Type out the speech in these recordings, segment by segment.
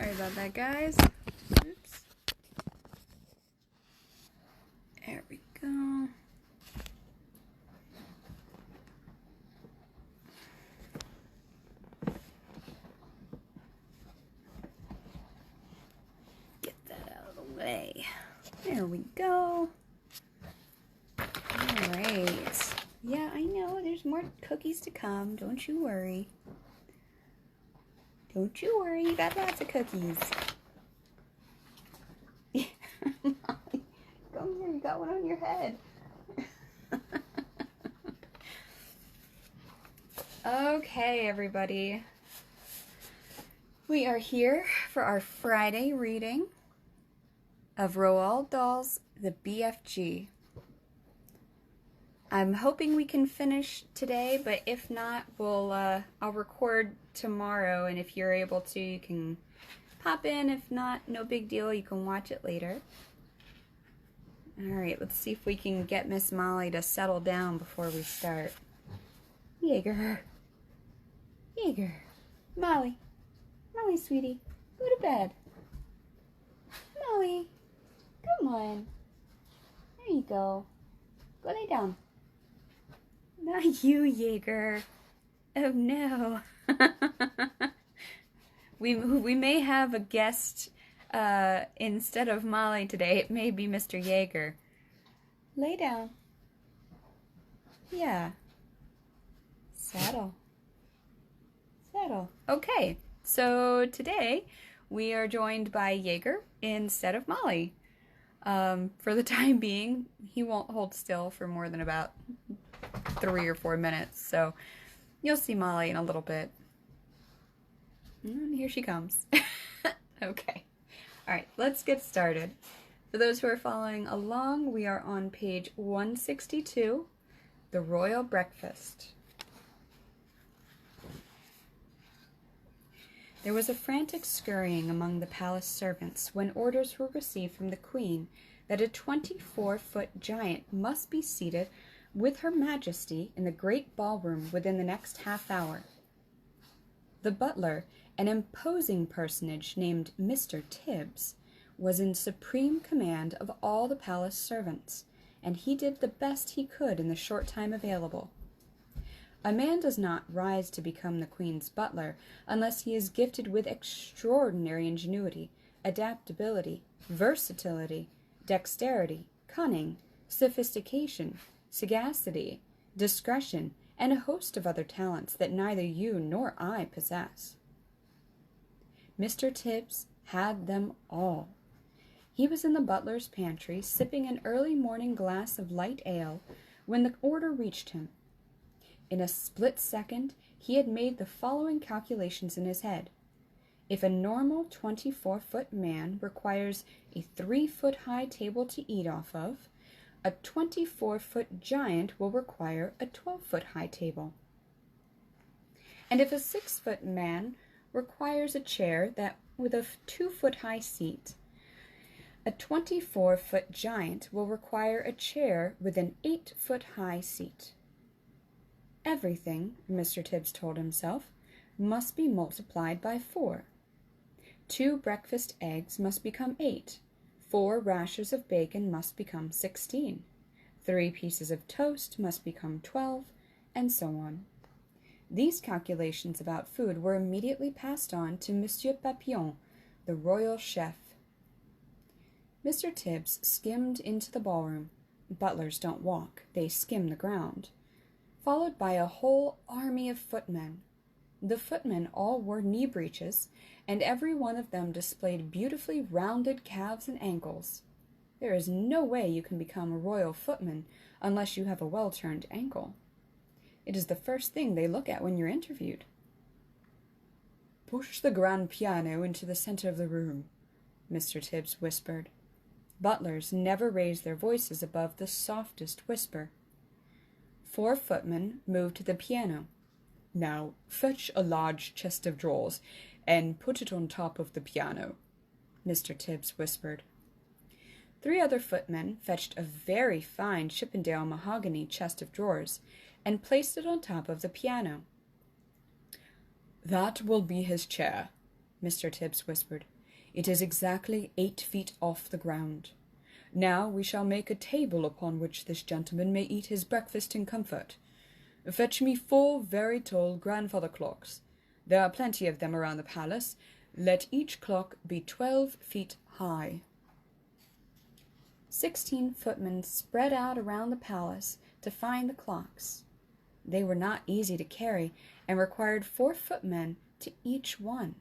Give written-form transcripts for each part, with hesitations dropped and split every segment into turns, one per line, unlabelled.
Sorry about that, guys. Oops. There we go. Get that out of the way. There we go. All right. Yeah, I know. There's more cookies to come. Don't you worry. Don't you worry. You got lots of cookies. Molly, come here. You got one on your head. Okay, everybody. We are here for our Friday reading of Roald Dahl's The BFG. I'm hoping we can finish today, but if not, I'll record tomorrow, and if you're able to, you can pop in. If not, no big deal. You can watch it later. All right, let's see if we can get Miss Molly to settle down before we start. Jaeger. Jaeger. Molly. Molly, sweetie. Go to bed. Molly. Come on. There you go. Go lay down. Not you, Jaeger. Oh, no. we may have a guest instead of Molly today. It may be Mr. Jaeger. Lay down. Yeah. Saddle. Saddle. Okay, so today we are joined by Jaeger instead of Molly. For the time being, he won't hold still for more than about 3 or 4 minutes, so you'll see Molly in a little bit. And here she comes. Okay. Alright, let's get started. For those who are following along, we are on page 162, The Royal Breakfast. There was a frantic scurrying among the palace servants when orders were received from the Queen that a 24-foot giant must be seated with Her Majesty in the great ballroom within the next half hour. The butler, an imposing personage named Mr. Tibbs, was in supreme command of all the palace servants, and he did the best he could in the short time available. A man does not rise to become the Queen's butler unless he is gifted with extraordinary ingenuity, adaptability, versatility, dexterity, cunning, sophistication, sagacity, discretion, and a host of other talents that neither you nor I possess. Mr. Tibbs had them all. He was in the butler's pantry, sipping an early morning glass of light ale, when the order reached him. In a split second, he had made the following calculations in his head. If a normal 24-foot man requires a 3-foot-high table to eat off of, a 24-foot giant will require a 12-foot-high table. And if a 6-foot man requires a chair with a 2-foot-high seat, a 24-foot giant will require a chair with an 8-foot-high seat. Everything, Mr. Tibbs told himself, must be multiplied by 4. 2 breakfast eggs must become 8. 4 rashers of bacon must become 16. 3 pieces of toast must become 12, and so on. These calculations about food were immediately passed on to Monsieur Papillon, the royal chef. Mr. Tibbs skimmed into the ballroom. Butlers don't walk, they skim the ground. Followed by a whole army of footmen. The footmen all wore knee breeches, and every one of them displayed beautifully rounded calves and ankles. There is no way you can become a royal footman unless you have a well-turned ankle. It is the first thing they look at when you're interviewed. "Push the grand piano into the center of the room," Mr. Tibbs whispered. Butlers never raised their voices above the softest whisper. 4 footmen moved to the piano. "Now, fetch a large chest of drawers, and put it on top of the piano," Mr. Tibbs whispered. 3 other footmen fetched a very fine Chippendale mahogany chest of drawers, and placed it on top of the piano. "That will be his chair," Mr. Tibbs whispered.
It is exactly 8 feet off the ground. Now we shall make a table upon which this gentleman may eat his breakfast in comfort. Fetch me 4 very tall grandfather clocks. There are plenty of them around the palace. Let each clock be 12 feet high."
16 footmen spread out around the palace to find the clocks. They were not easy to carry and required 4 footmen to each one.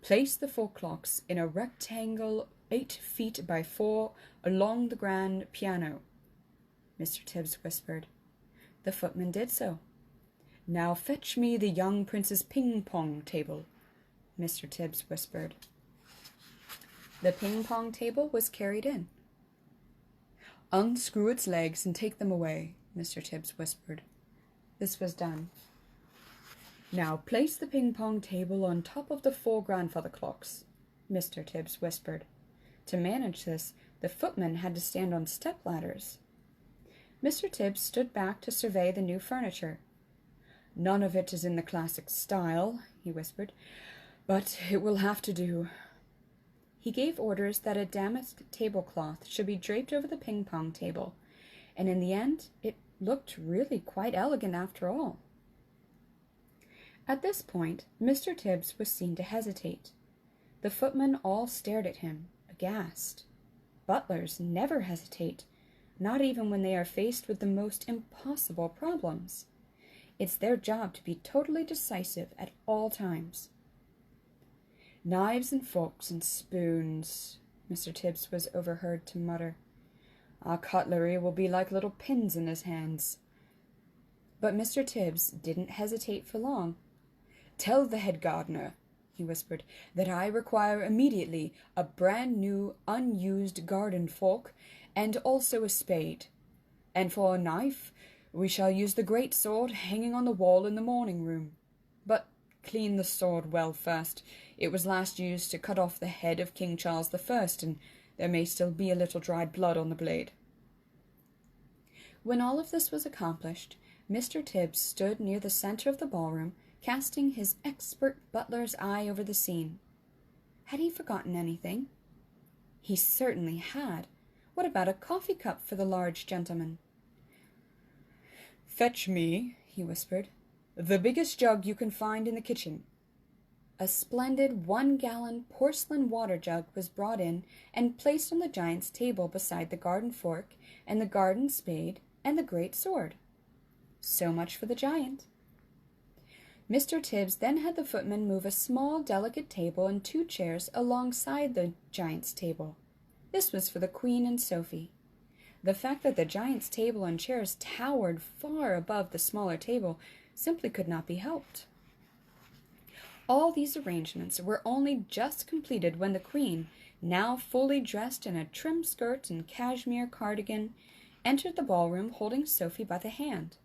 "Place the 4 clocks in a rectangle 8 feet by 4 along the grand piano," Mr. Tibbs whispered.
The footman did so.
"Now fetch me the young prince's ping-pong table," Mr. Tibbs whispered.
The ping-pong table was carried in.
"Unscrew its legs and take them away," Mr. Tibbs whispered.
This was done.
"Now place the ping-pong table on top of the 4 grandfather clocks," Mr. Tibbs whispered.
To manage this, the footman had to stand on step-ladders. Mr. Tibbs stood back to survey the new furniture.
"None of it is in the classic style," he whispered, "but it will have to do."
He gave orders that a damask tablecloth should be draped over the ping-pong table, and in the end it looked really quite elegant after all. At this point, Mr. Tibbs was seen to hesitate. The footmen all stared at him, aghast. Butlers never hesitate, not even when they are faced with the most impossible problems. It's their job to be totally decisive at all times.
"Knives and forks and spoons," Mr. Tibbs was overheard to mutter. "Our cutlery will be like little pins in his hands."
But Mr. Tibbs didn't hesitate for long.
"Tell the head gardener," he whispered, "that I require immediately a brand new unused garden fork and also a spade. And for a knife, we shall use the great sword hanging on the wall in the morning room. But clean the sword well first. It was last used to cut off the head of King Charles I, and there may still be a little dried blood on the blade."
When all of this was accomplished, Mr. Tibbs stood near the center of the ballroom, casting his expert butler's eye over the scene. Had he forgotten anything? He certainly had. What about a coffee cup for the large gentleman?
"Fetch me," he whispered, "the biggest jug you can find in the kitchen."
A splendid 1-gallon porcelain water jug was brought in and placed on the giant's table beside the garden fork and the garden spade and the great sword. So much for the giant. Mr. Tibbs then had the footman move a small, delicate table and 2 chairs alongside the giant's table. This was for the Queen and Sophie. The fact that the giant's table and chairs towered far above the smaller table simply could not be helped. All these arrangements were only just completed when the Queen, now fully dressed in a trim skirt and cashmere cardigan, entered the ballroom holding Sophie by the hand.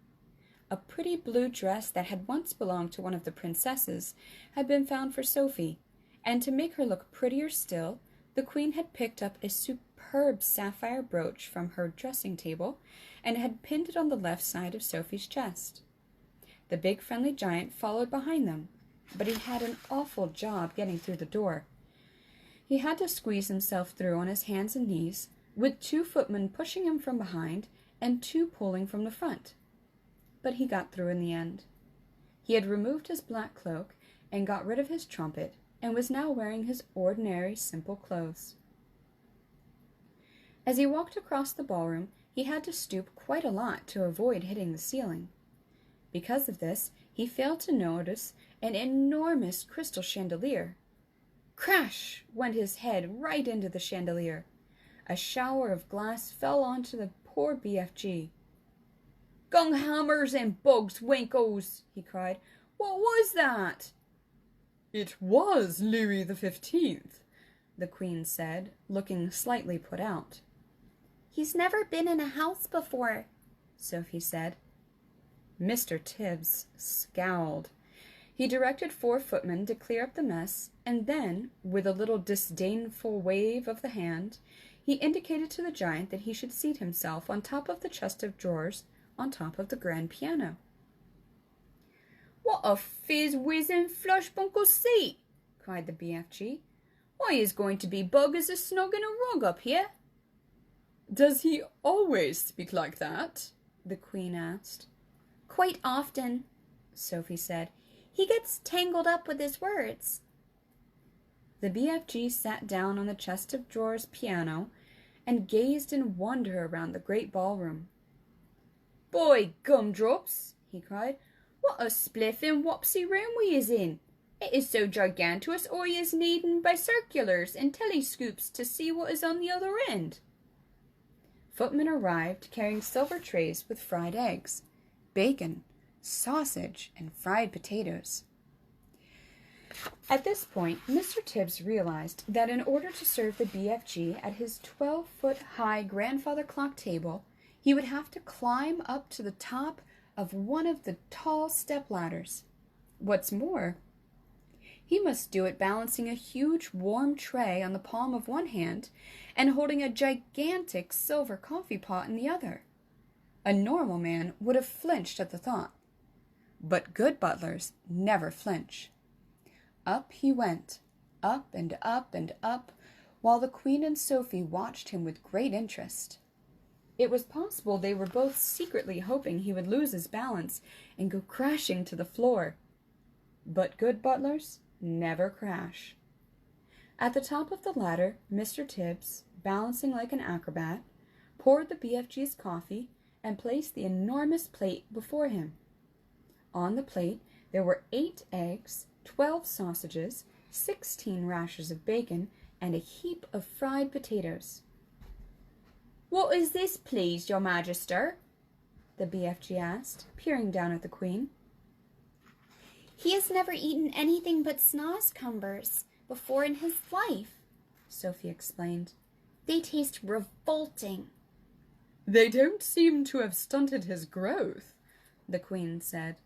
A pretty blue dress that had once belonged to one of the princesses had been found for Sophie, and to make her look prettier still, the Queen had picked up a superb sapphire brooch from her dressing table and had pinned it on the left side of Sophie's chest. The big friendly giant followed behind them, but he had an awful job getting through the door. He had to squeeze himself through on his hands and knees, with 2 footmen pushing him from behind and 2 pulling from the front. But he got through in the end. He had removed his black cloak and got rid of his trumpet, and was now wearing his ordinary, simple clothes. As he walked across the ballroom, he had to stoop quite a lot to avoid hitting the ceiling. Because of this, he failed to notice an enormous crystal chandelier. Crash! Went his head right into the chandelier. A shower of glass fell onto the poor BFG. "Gung hammers and bugs winkles!" he cried. "What was that?"
"It was Louis XV,"
the Queen said, looking slightly put out. "He's never been in a house before," Sophie said. Mr. Tibbs scowled. He directed 4 footmen to clear up the mess, and then, with a little disdainful wave of the hand, he indicated to the giant that he should seat himself on top of the chest of drawers on top of the grand piano. "What a fizz-whizzing flush-bunkle seat!" cried the BFG. I is going to be bug as a snug in a rug up here."
"Does he always speak like that?" the Queen asked.
"Quite often," Sophie said. "He gets tangled up with his words." The BFG sat down on the chest of drawers piano and gazed in wonder around the great ballroom. "By gumdrops!" he cried. "What a spliffin' wopsy room we is in! It is so gigantuous I is needin' bicirculars and telescoops to see what is on the other end." Footmen arrived carrying silver trays with fried eggs, bacon, sausage, and fried potatoes. At this point, Mr. Tibbs realized that in order to serve the BFG at his 12-foot-high grandfather clock table, he would have to climb up to the top of one of the tall stepladders. What's more, he must do it balancing a huge warm tray on the palm of one hand and holding a gigantic silver coffee pot in the other. A normal man would have flinched at the thought, but good butlers never flinch. Up he went, up and up and up, while the Queen and Sophie watched him with great interest. It was possible they were both secretly hoping he would lose his balance and go crashing to the floor. But good butlers never crash. At the top of the ladder, Mr. Tibbs, balancing like an acrobat, poured the BFG's coffee and placed the enormous plate before him. On the plate there were 8 eggs, 12 sausages, 16 rashers of bacon, and a heap of fried potatoes. "What is this, please, your Magister?" the BFG asked, peering down at the Queen.
"He has never eaten anything but snozzcumbers before in his life," Sophie explained. "They taste revolting."
"They don't seem to have stunted his growth," the Queen said.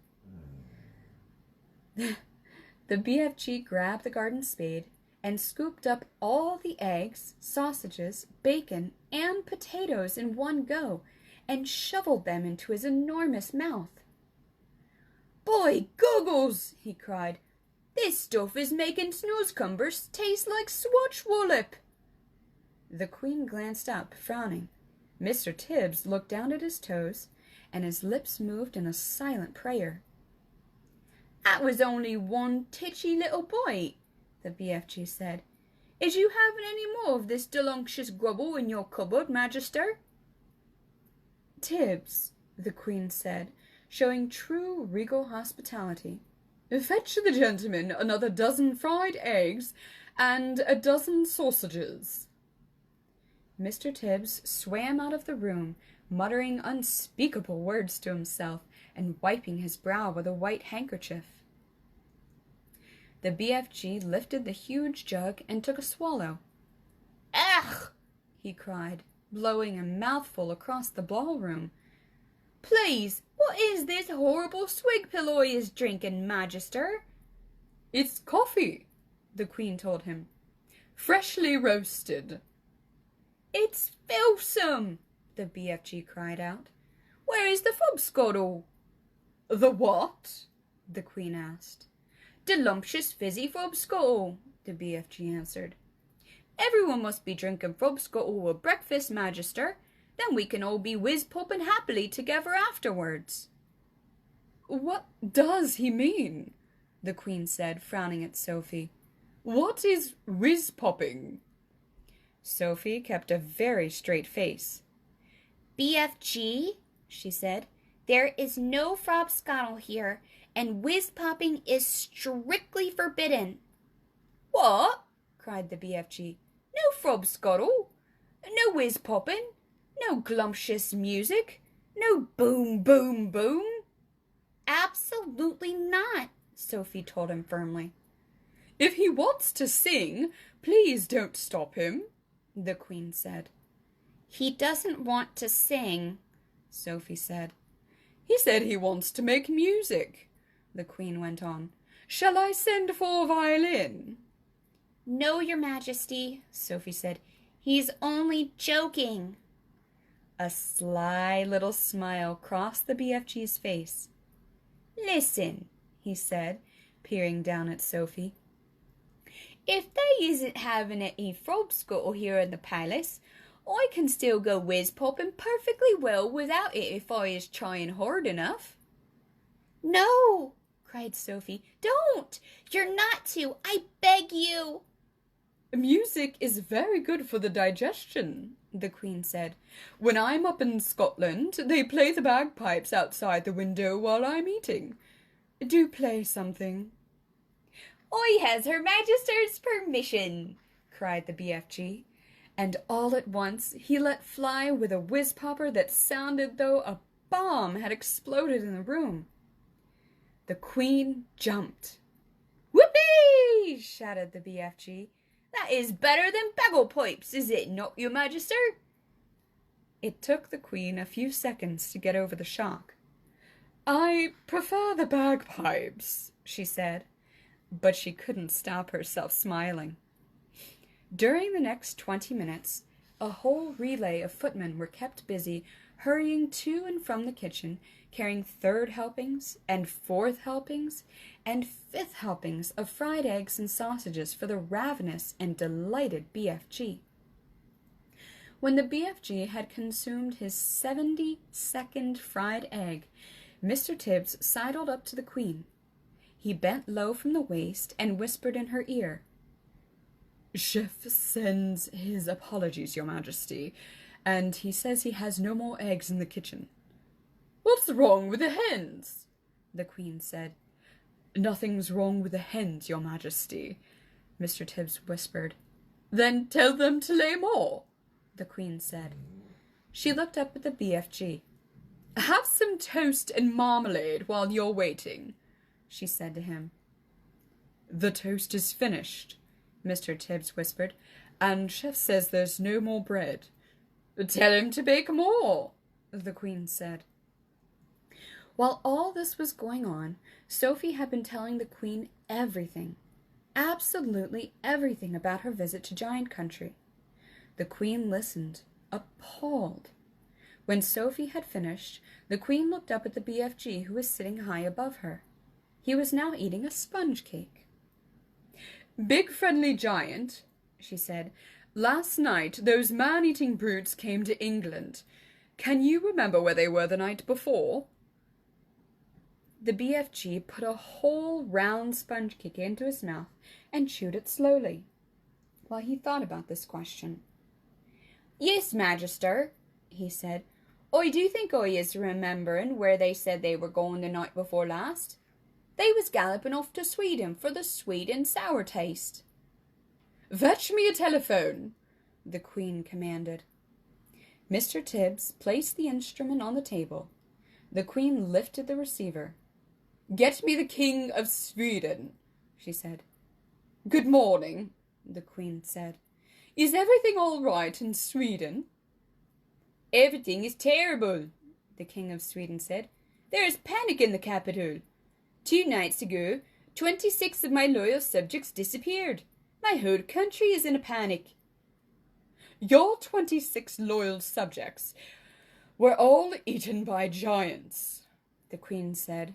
The BFG grabbed the garden spade and scooped up all the eggs, sausages, bacon, and potatoes in one go and shoveled them into his enormous mouth. "By goggles!" he cried. "This stuff is making snozzcumbers taste like swatchwallop." The Queen glanced up, frowning. Mr. Tibbs looked down at his toes, and his lips moved in a silent prayer. "That was only one titchy little bite," the BFG said. "Is you having any more of this delunctious grubble in your cupboard, Magister?" "Tibbs," the Queen said, showing true regal hospitality, "fetch the gentleman another dozen fried eggs and a dozen sausages." Mr. Tibbs swam out of the room, muttering unspeakable words to himself and wiping his brow with a white handkerchief. The BFG lifted the huge jug and took a swallow. "Ugh!" he cried, blowing a mouthful across the ballroom. "Please, what is this horrible swig pill I is drinking, Magister?" "It's coffee," the Queen told him. "Freshly roasted."
"It's filsome!" the BFG cried out. "Where is the fubscottle?"
"The what?"
the Queen asked. "Delumptious fizzy fubscottle," the BFG answered. "Everyone must be drinking fubscottle with breakfast, Magister. Then we can all be whiz-popping happily together afterwards."
"What does he mean?" the Queen said, frowning at Sophie. "What is whiz-popping?" Sophie kept a very straight face.
"BFG," she said, "there is no frobscottle here, and whiz-popping is strictly forbidden."
"What?" cried the BFG. "No frobscottle? No whiz-popping? No glumptious music? No boom, boom, boom?"
"Absolutely not,"
Sophie told him firmly.
"If he wants to sing, please don't stop him," the Queen said.
"He doesn't want to sing," Sophie said.
"He said he wants to make music," the Queen went on. "Shall I send for a violin?"
"No, Your Majesty," Sophie said. "He's only joking."
A sly little smile crossed the BFG's face. "Listen," he said, peering down at Sophie. If they isn't having any frog scuttle here in the palace, I can still go whiz-popping perfectly well without it if I is trying hard enough.
No, cried Sophie. Don't! You're not to! I beg you!
Music is very good for the digestion, the Queen said. When I'm up in Scotland, they play the bagpipes outside the window while I'm eating. Do play something.
I has Her Majesty's permission, cried the BFG, and all at once he let fly with a whiz-popper that sounded though a bomb had exploded in the room. The Queen jumped. Whoopee! Shouted the BFG. That is better than bagpipes, is it not, your Majesty?
It took the Queen a few seconds to get over the shock. I prefer the bagpipes, she said, but she couldn't stop herself smiling. During the next 20 minutes, a whole relay of footmen were kept busy hurrying to and from the kitchen, carrying third helpings and fourth helpings and fifth helpings of fried eggs and sausages for the ravenous and delighted BFG. When the BFG had consumed his 72nd fried egg, Mr. Tibbs sidled up to the Queen. He bent low from the waist and whispered in her ear, "Chef sends his apologies, Your Majesty, and he says he has no more eggs in the kitchen." "What's wrong with the hens?" the Queen said. "Nothing's wrong with the hens, Your Majesty," Mr. Tibbs whispered. "Then tell them to lay more," the Queen said. She looked up at the BFG. "Have some toast and marmalade while you're waiting," she said to him. "The toast is finished," Mr. Tibbs whispered, "and Chef says there's no more bread." "Tell him to bake more," the Queen said.
While all this was going on, Sophie had been telling the Queen everything, absolutely everything about her visit to Giant Country. The Queen listened, appalled. When Sophie had finished, the Queen looked up at the BFG who was sitting high above her. He was now eating a sponge cake. "Big friendly giant," she said, "last night those man-eating brutes came to England. Can you remember where they were the night before?" The BFG put a whole round sponge cake into his mouth and chewed it slowly, while he thought about this question. "Yes, Magister," he said, "I do think I is remembering where they said they were going the night before last. They was galloping off to Sweden for the sweet and sour taste." "Fetch me a telephone," the Queen commanded. Mr. Tibbs placed the instrument on the table. The Queen lifted the receiver. "Get me the King of Sweden," she said. "Good morning," the Queen said. "Is everything all right in Sweden?" "Everything is terrible," the King of Sweden said. "There is panic in the capital. 2 nights ago, 26 of my loyal subjects disappeared. My whole country is in a panic." "Your 26 loyal subjects were all eaten by giants," the Queen said.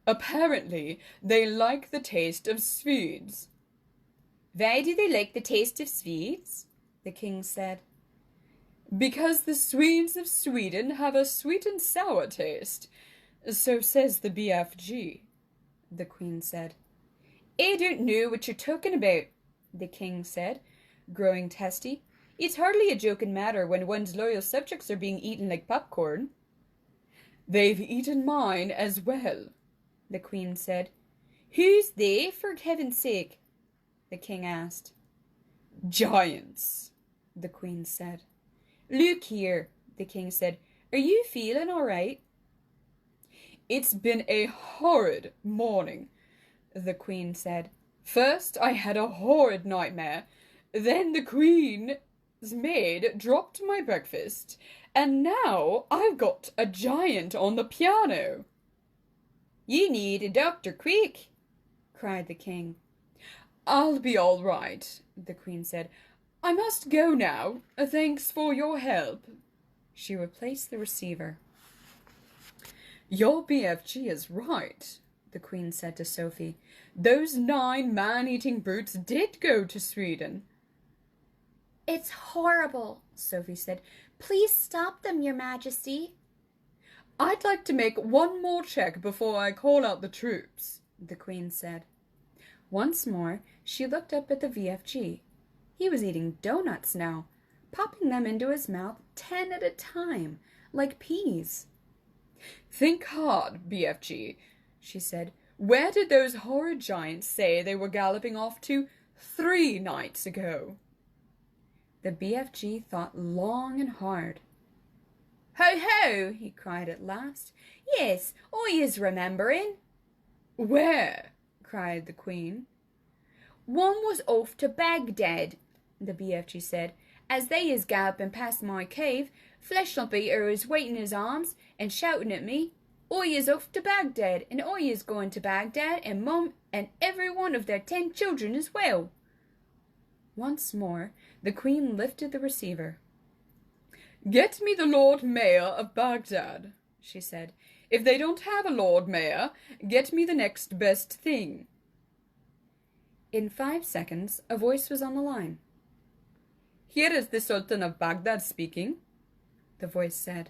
"Apparently, they like the taste of Swedes." "Why do they like the taste of Swedes?" the King said. "Because the Swedes of Sweden have a sweet and sour taste. So says the BFG, the Queen said. "I don't know what you're talking about," the King said, growing testy. "It's hardly a joking matter when one's loyal subjects are being eaten like popcorn." "They've eaten mine as well," the Queen said. "Who's they, for heaven's sake?" the King asked. "Giants," the Queen said. "Look here," the King said. "Are you feeling all right?" "It's been a horrid morning," the Queen said. "First I had a horrid nightmare, then the Queen's maid dropped my breakfast, and now I've got a giant on the piano." "You need a doctor, quick!" cried the King. "I'll be all right," the Queen said. "I must go now. Thanks for your help." She replaced the receiver. "Your BFG is right,"
the Queen said to Sophie. "Those 9 man-eating brutes did go to Sweden."
It's horrible, Sophie said. Please stop them, Your Majesty.
"I'd like to make one more check before I call out the troops," the Queen said. Once more, she looked up at the BFG. He was eating donuts now, popping them into his mouth 10 at a time, like peas. "Think hard, BFG," she said. "Where did those horrid giants say they were galloping off to 3 nights ago?" The BFG thought long and hard. "Ho, ho!" he cried at last. "Yes, I is remembering." "Where?" cried the Queen. "One was off to Baghdad," the BFG said. "As they is galloping past my cave, Fleshlump-Eater is waiting his arms and shouting at me. I is off to Baghdad, and I is going to Baghdad, and Mum and every one of their 10 children as well." Once more, the Queen lifted the receiver. "Get me the Lord Mayor of Baghdad," she said. "If they don't have a Lord Mayor, get me the next best thing." In 5 seconds, a voice was on the line. "Here is the Sultan of Baghdad speaking," the voice said.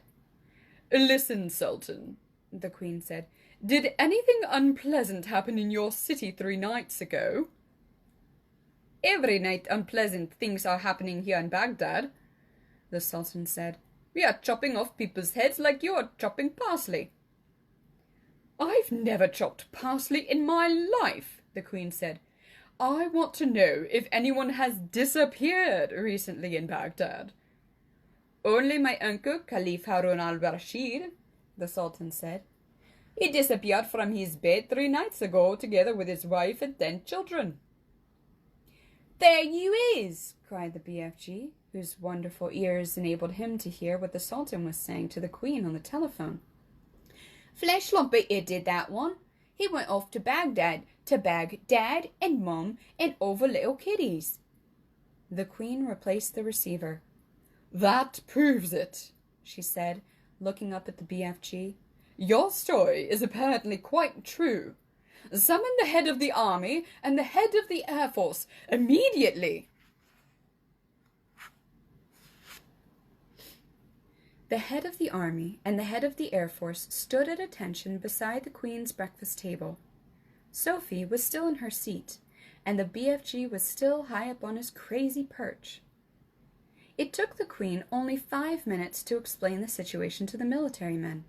"Listen, Sultan," the Queen said. "Did anything unpleasant happen in your city 3 nights ago?" "Every night unpleasant things are happening here in Baghdad," the Sultan said. "We are chopping off people's heads like you are chopping parsley." "I've never chopped parsley in my life," the Queen said. "I want to know if anyone has disappeared recently in Baghdad." "Only my uncle, Caliph Harun al-Rashid," the Sultan said. "He disappeared from his bed 3 nights ago, together with his wife and 10 children." "There you is!" cried the BFG, whose wonderful ears enabled him to hear what the Sultan was saying to the Queen on the telephone. "Fleshlump-Eater did that one. He went off to Baghdad to bag Dad and Mum and all the little kiddies." The Queen replaced the receiver. "That proves it," she said, looking up at the BFG. "Your story is apparently quite true. Summon the head of the army and the head of the Air Force immediately." The head of the army and the head of the Air Force stood at attention beside the Queen's breakfast table. Sophie was still in her seat, and the BFG was still high up on his crazy perch. It took the Queen only 5 minutes to explain the situation to the military men.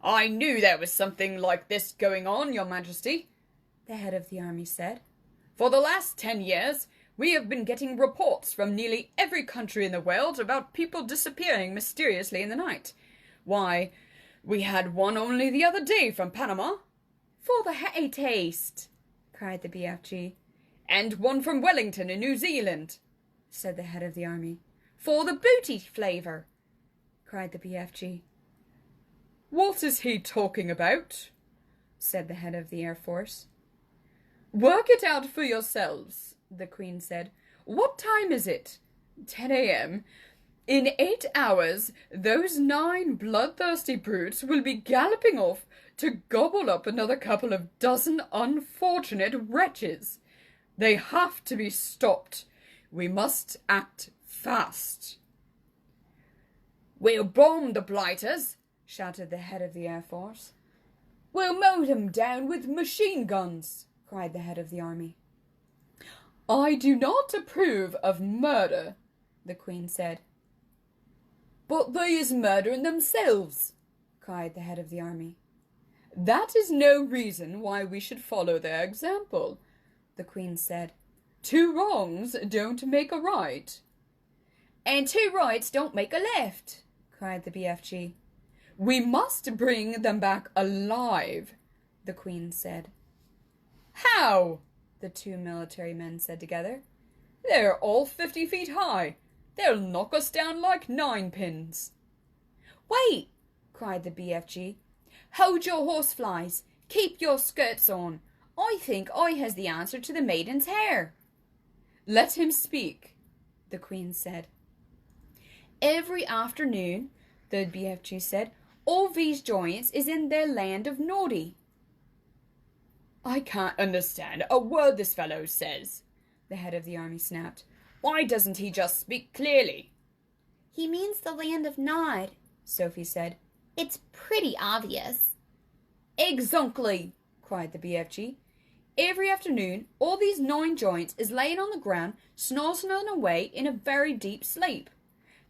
"I knew there was something like this going on, Your Majesty," the head of the army said. "For the last 10 years, we have been getting reports from nearly every country in the world about people disappearing mysteriously in the night. Why, we had one only the other day from Panama." "For the hatty taste," cried the BFG. "And one from Wellington in New Zealand," said the head of the army. "For the booty flavour," cried the BFG. "What is he talking about?" said the head of the Air Force. "Work it out for yourselves," the Queen said. "What time is it? 10 a.m. In 8 hours, those 9 bloodthirsty brutes will be galloping off to gobble up another couple of dozen unfortunate wretches. They have to be stopped. We must act fast." "We'll bomb the blighters," shouted the head of the Air Force. "We'll mow them down with machine guns," cried the head of the army. "I do not approve of murder," the Queen said. "But they is murdering themselves," cried the head of the army. "That is no reason why we should follow their example," the Queen said. "2 wrongs don't make a right." "And 2 rights don't make a left," cried the BFG. "We must bring them back alive," the Queen said. "How?" the 2 military men said together. "They're all 50 feet high. They'll knock us down like 9-pins." "Wait!" cried the BFG. "Hold your horseflies. Keep your skirts on. I think I has the answer to the maiden's hair." "Let him speak," the Queen said. "Every afternoon," the BFG said, "all these giants is in their land of Noddy." I can't understand a word this fellow says, the head of the army snapped. Why doesn't he just speak clearly?
He means the land of Nod, Sophie said. It's pretty obvious.
Exactly, cried the BFG. Every afternoon, all these 9 joints is laying on the ground, snozzling away in a very deep sleep.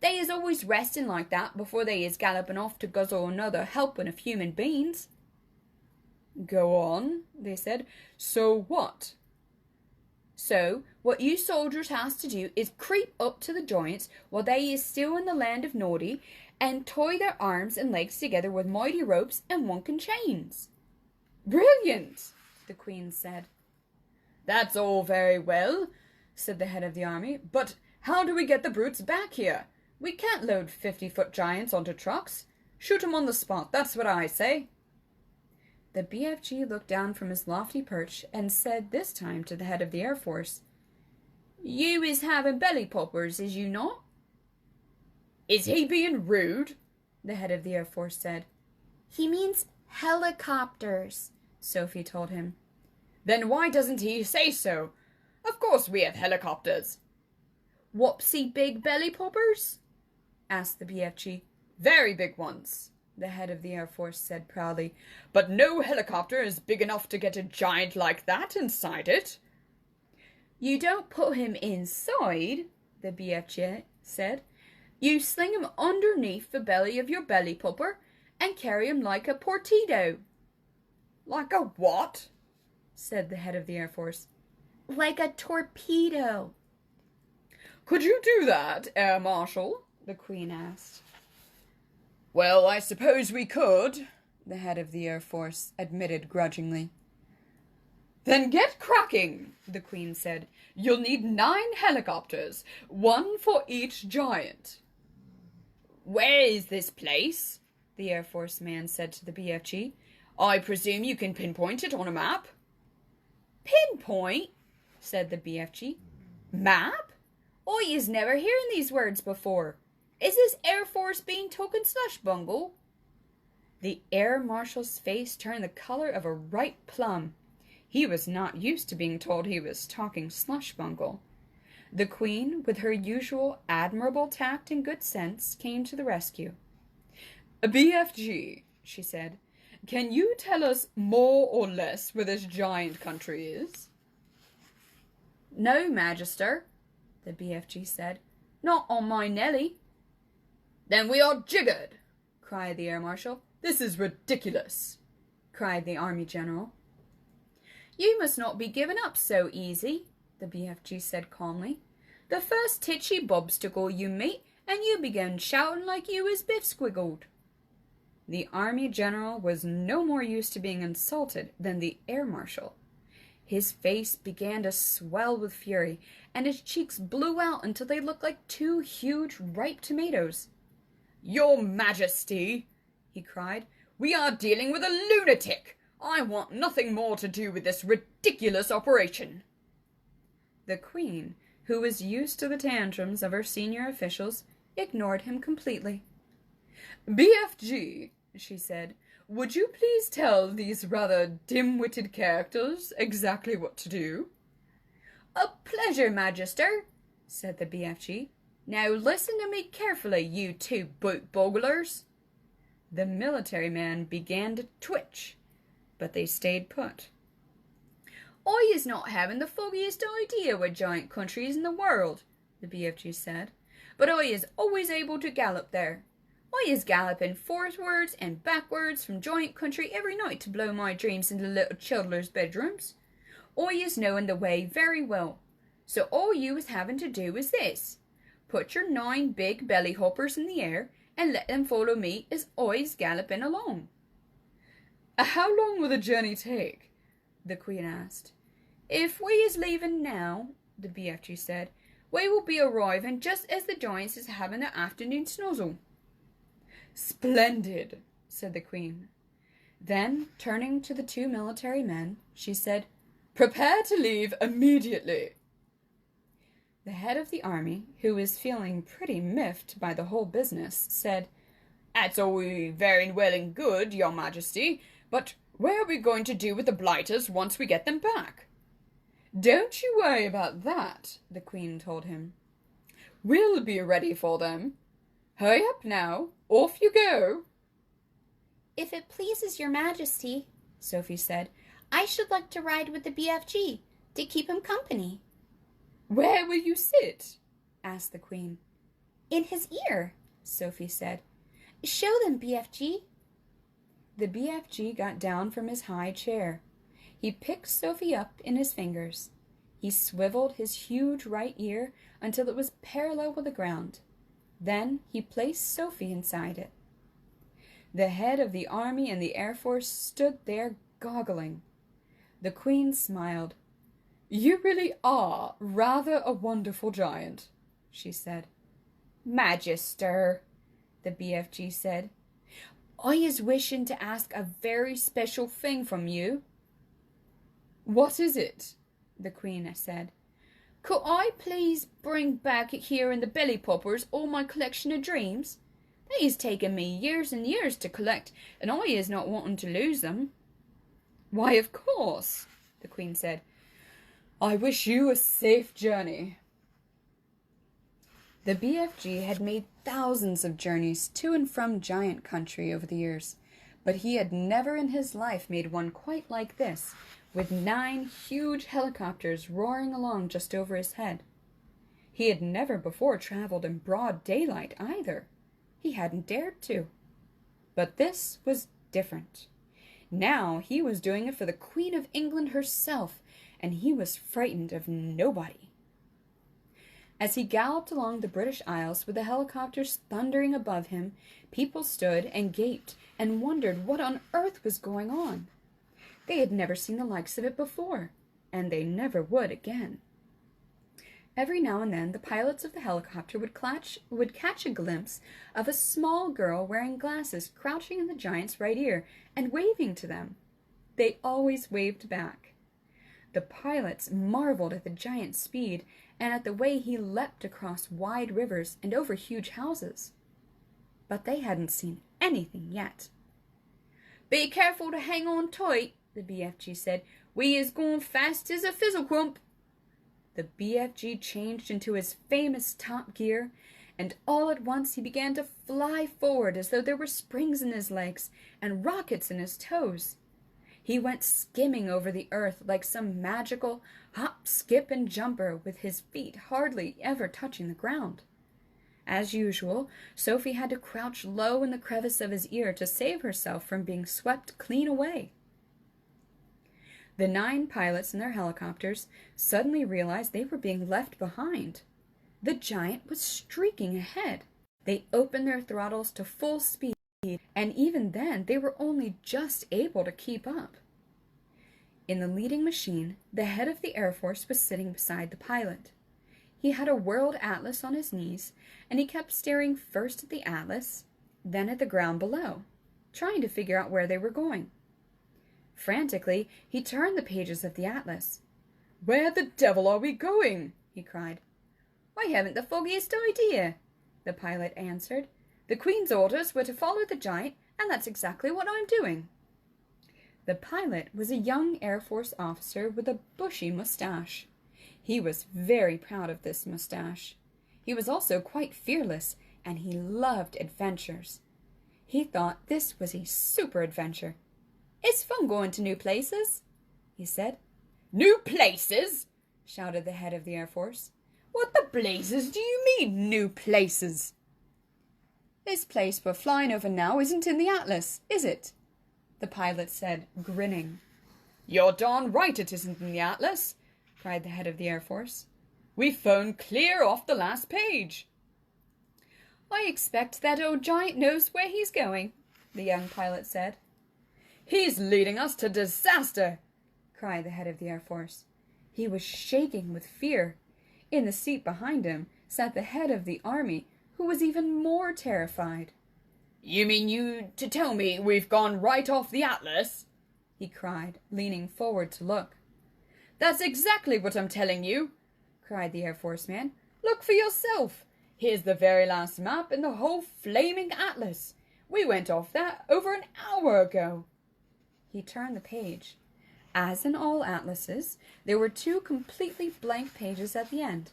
They is always resting like that before they is galloping off to guzzle another helping of human beings. Go on, they said. So what? So, what you soldiers has to do is creep up to the joints while they is still in the land of Naughty and tie their arms and legs together with mighty ropes and wonkin chains. Brilliant, the Queen said. That's all very well, said the head of the army, but how do we get the brutes back here? We can't load 50-foot giants onto trucks. Shoot 'em on the spot, that's what I say. The BFG looked down from his lofty perch and said this time to the head of the Air Force, You is having belly poppers, is you not? Is he being rude? The head of the Air Force said.
He means helicopters, Sophie told him.
Then why doesn't he say so? Of course we have helicopters. Whoopsie big belly poppers? Asked the BFG. Very big ones, the head of the Air Force said proudly. But no helicopter is big enough to get a giant like that inside it. You don't put him inside, the BFG said. You sling him underneath the belly of your belly popper and carry him like a torpedo. Like a what? Said the head of the Air Force.
Like a torpedo.
Could you do that, Air Marshal? The Queen asked. Well, I suppose we could, the head of the Air Force admitted grudgingly. Then get cracking, the Queen said. You'll need 9 helicopters, 1 for each giant. Where is this place? The Air Force man said to the BFG. I presume you can pinpoint it on a map? Pinpoint? Said the BFG. Map? I is never hearing these words before. Is this Air Force being token slush bungle? The Air Marshal's face turned the color of a ripe plum. He was not used to being told he was talking slush bungle. The Queen, with her usual admirable tact and good sense, came to the rescue. BFG, she said, can you tell us more or less where this giant country is? No, Magister, the BFG said. Not on my Nelly. Then we are jiggered, cried the Air Marshal. This is ridiculous, cried the Army General. You must not be given up so easy, the BFG said calmly. The first titchy bobstacle you meet, and you begin shouting like you was Biff Squiggled. The Army General was no more used to being insulted than the Air Marshal. His face began to swell with fury, and his cheeks blew out until they looked like 2 huge ripe tomatoes. Your Majesty, he cried, we are dealing with a lunatic. I want nothing more to do with this ridiculous operation. The Queen, who was used to the tantrums of her senior officials, ignored him completely. BFG, she said, would you please tell these rather dim-witted characters exactly what to do? A pleasure, Magister, said the BFG. Now listen to me carefully, you 2 boot-bogglers. The military man began to twitch, but they stayed put. I is not having the foggiest idea what giant country is in the world, the BFG said, but I is always able to gallop there. I is galloping forwards and backwards from giant country every night to blow my dreams into little children's bedrooms. I is knowing the way very well, so all you is having to do is this. Put your 9 big belly hoppers in the air and let them follow me as I is galloping along. How long will the journey take? The Queen asked. If we is leaving now, the BFG said, we will be arriving just as the giants is having their afternoon snozzle. Splendid, said the Queen. Then, turning to the 2 military men, she said, Prepare to leave immediately. The head of the army, who was feeling pretty miffed by the whole business, said, That's all very well and good, your Majesty, but What are we going to do with the blighters once we get them back? Don't you worry about that, the Queen told him. We'll be ready for them. Hurry up now, off you go.
If it pleases your majesty, Sophie said, I should like to ride with the BFG to keep him company.
Where will you sit? Asked the Queen.
In his ear, Sophie said. Show them, BFG.
The BFG got down from his high chair. He picked Sophie up in his fingers. He swiveled his huge right ear until it was parallel with the ground. Then he placed Sophie inside it. The head of the Army and the Air Force stood there goggling. The Queen smiled. You really are rather a wonderful giant, she said. Magister, the BFG said, I is wishing to ask a very special thing from you. What is it? The Queen said. Could I please bring back here in the belly poppers all my collection of dreams? They has taken me years and years to collect, and I is not wanting to lose them. Why, of course, the Queen said. I wish you a safe journey. The BFG had made thousands of journeys to and from giant country over the years, but he had never in his life made one quite like this, with 9 huge helicopters roaring along just over his head. He had never before traveled in broad daylight either. He hadn't dared to. But this was different. Now he was doing it for the Queen of England herself, and he was frightened of nobody. As he galloped along the British Isles with the helicopters thundering above him, people stood and gaped and wondered what on earth was going on. They had never seen the likes of it before, and they never would again. Every now and then the pilots of the helicopter would catch a glimpse of a small girl wearing glasses crouching in the giant's right ear and waving to them. They always waved back. The pilots marveled at the giant's speed and at the way he leapt across wide rivers and over huge houses. But they hadn't seen anything yet. Be careful to hang on tight, the BFG said. We is going fast as a fizzlecrump. The BFG changed into his famous top gear, and all at once he began to fly forward as though there were springs in his legs and rockets in his toes. He went skimming over the earth like some magical hop, skip, and jumper with his feet hardly ever touching the ground. As usual, Sophie had to crouch low in the crevice of his ear to save herself from being swept clean away. The 9 pilots in their helicopters suddenly realized they were being left behind. The giant was streaking ahead. They opened their throttles to full speed, and even then they were only just able to keep up. In the leading machine, the head of the Air Force was sitting beside the pilot. He had a world atlas on his knees, and he kept staring first at the atlas, then at the ground below, trying to figure out where they were going. Frantically, he turned the pages of the atlas. Where the devil are we going? He cried. I haven't the foggiest idea, the pilot answered. The Queen's orders were to follow the giant, and that's exactly what I'm doing. The pilot was a young Air Force officer with a bushy mustache. He was very proud of this mustache. He was also quite fearless, and he loved adventures. He thought this was a super adventure. It's fun going to new places, he said. New places? Shouted the head of the Air Force. What the blazes do you mean, new places? This place we're flying over now isn't in the atlas, is it? The pilot said, grinning. You're darn right it isn't in the atlas, cried the head of the Air Force. We phoned clear off the last page. I expect that old giant knows where he's going, the young pilot said. He's leading us to disaster, cried the head of the Air Force. He was shaking with fear. In the seat behind him sat the head of the Army, who was even more terrified. You mean you to tell me we've gone right off the atlas? He cried, leaning forward to look. That's exactly what I'm telling you, cried the Air Force man. Look for yourself. Here's the very last map in the whole flaming atlas. We went off that over an hour ago. He turned the page. As in all atlases, there were 2 completely blank pages at the end.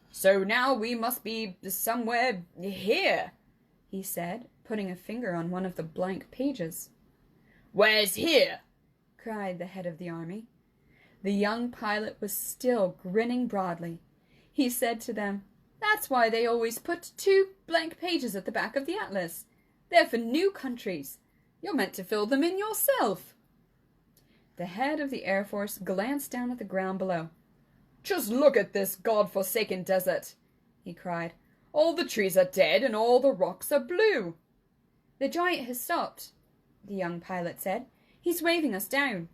"So now we must be somewhere here,"
he said, putting a finger on one of the blank pages.
"Where's here?"
cried the head of the army. The young pilot was still grinning broadly. He said to them, "That's why they always put 2 blank pages at the back of the atlas. They're for new countries. You're meant to fill them in yourself." The head of the Air Force glanced down at the ground below.
"Just look at this god-forsaken desert," he cried. "All the trees are dead and all the rocks are blue."
"The giant has stopped," the young pilot said. "He's waving us down."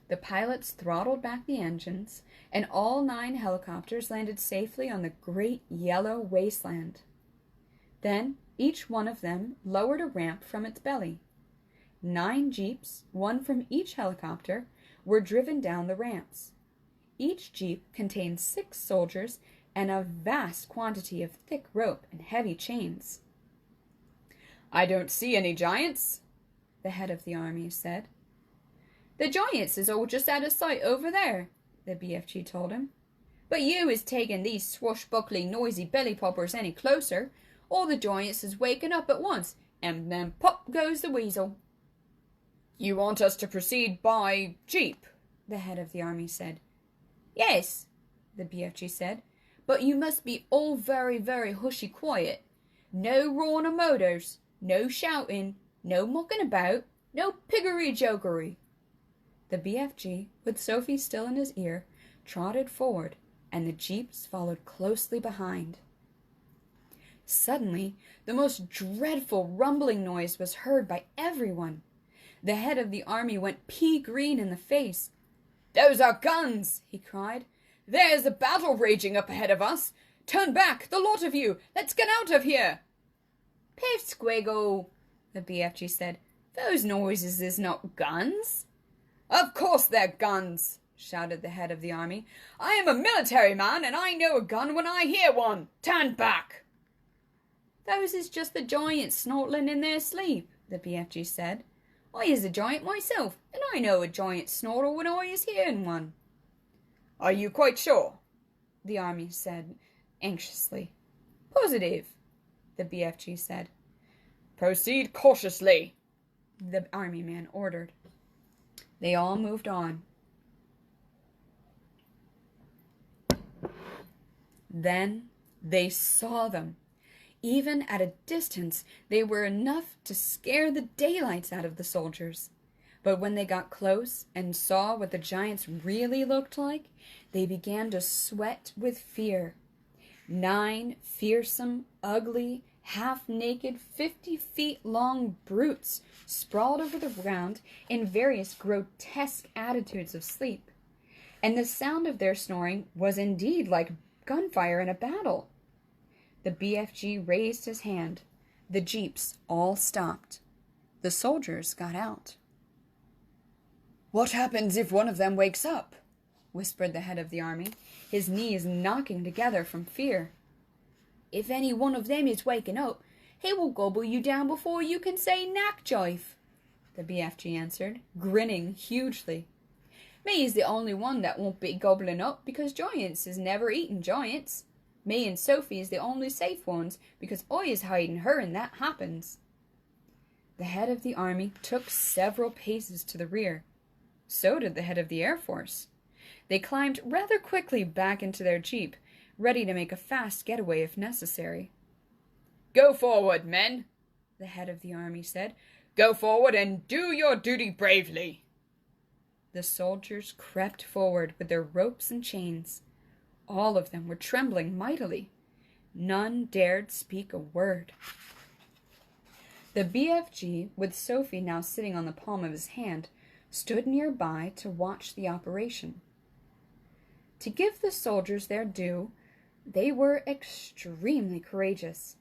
The pilots throttled back the engines, and all 9 helicopters landed safely on the great yellow wasteland. Then each one of them lowered a ramp from its belly. 9 jeeps, one from each helicopter, were driven down the ramps. Each jeep contained 6 soldiers and a vast quantity of thick rope and heavy chains.
"I don't see any giants,"
the head of the army said. "The giants is all just out of sight over there," the BFG told him. "But you is taking these swashbuckling noisy belly poppers any closer, all the giants is waking up at once, and then pop goes the weasel."
"You want us to proceed by jeep?"
the head of the army said. "Yes," the BFG said, "but you must be all very, very hushy quiet. No roaring of motors, no shouting, no mucking about, no piggery-jokery." The BFG, with Sophie still in his ear, trotted forward, and the jeeps followed closely behind. Suddenly, the most dreadful rumbling noise was heard by everyone. The head of the army went pea-green in the face.
"Those are guns!" he cried. "There's a battle raging up ahead of us! Turn back, the lot of you! Let's get out of here!"
"Piff squiggle," the BFG said. "Those noises is not guns."
"Of course they're guns!" shouted the head of the army. "I am a military man, and I know a gun when I hear one! Turn back!"
"Those is just the giants snortling in their sleep," the BFG said. "I is a giant myself, and I know a giant snortle when I is hearing one."
"Are you quite sure?"
the army said anxiously. "Positive," the BFG said.
"Proceed cautiously,"
the army man ordered. They all moved on. Then they saw them. Even at a distance, they were enough to scare the daylights out of the soldiers. But when they got close and saw what the giants really looked like, they began to sweat with fear. 9 fearsome, ugly, half-naked, 50-feet-long brutes sprawled over the ground in various grotesque attitudes of sleep. And the sound of their snoring was indeed like gunfire in a battle. The BFG raised his hand. The jeeps all stopped. The soldiers got out.
"What happens if one of them wakes up?"
whispered the head of the army, his knees knocking together from fear. "If any one of them is waking up, he will gobble you down before you can say knack jive," the BFG answered, grinning hugely. "Me is the only one that won't be gobbling up because giants is never eaten giants. Me and Sophie is the only safe ones because I is hiding her and that happens." The head of the army took several paces to the rear. So did the head of the Air Force. They climbed rather quickly back into their jeep, ready to make a fast getaway if necessary.
"Go forward, men,"
the head of the army said.
"Go forward and do your duty bravely."
The soldiers crept forward with their ropes and chains. All of them were trembling mightily. None dared speak a word. The BFG, with Sophie now sitting on the palm of his hand, stood nearby to watch the operation. To give the soldiers their due, they were extremely courageous.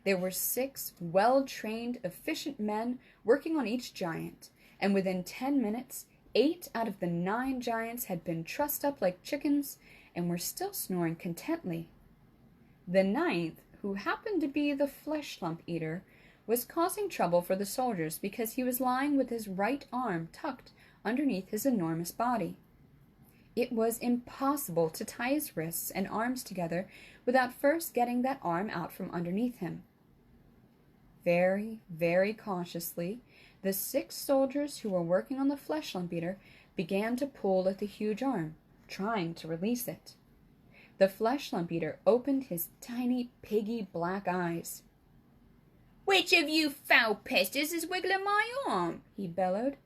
There were 6 well-trained, efficient men working on each giant, and within 10 minutes, 8 out of the 9 giants had been trussed up like chickens and were still snoring contentedly. The 9th, who happened to be the flesh lump eater, was causing trouble for the soldiers because he was lying with his right arm tucked underneath his enormous body. It was impossible to tie his wrists and arms together without first getting that arm out from underneath him. Very, very cautiously, the 6 soldiers who were working on the flesh lump eater began to pull at the huge arm, trying to release it. The flesh lump eater opened his tiny, piggy black eyes.
"Which of you foul pesters is wiggling my arm?" he bellowed.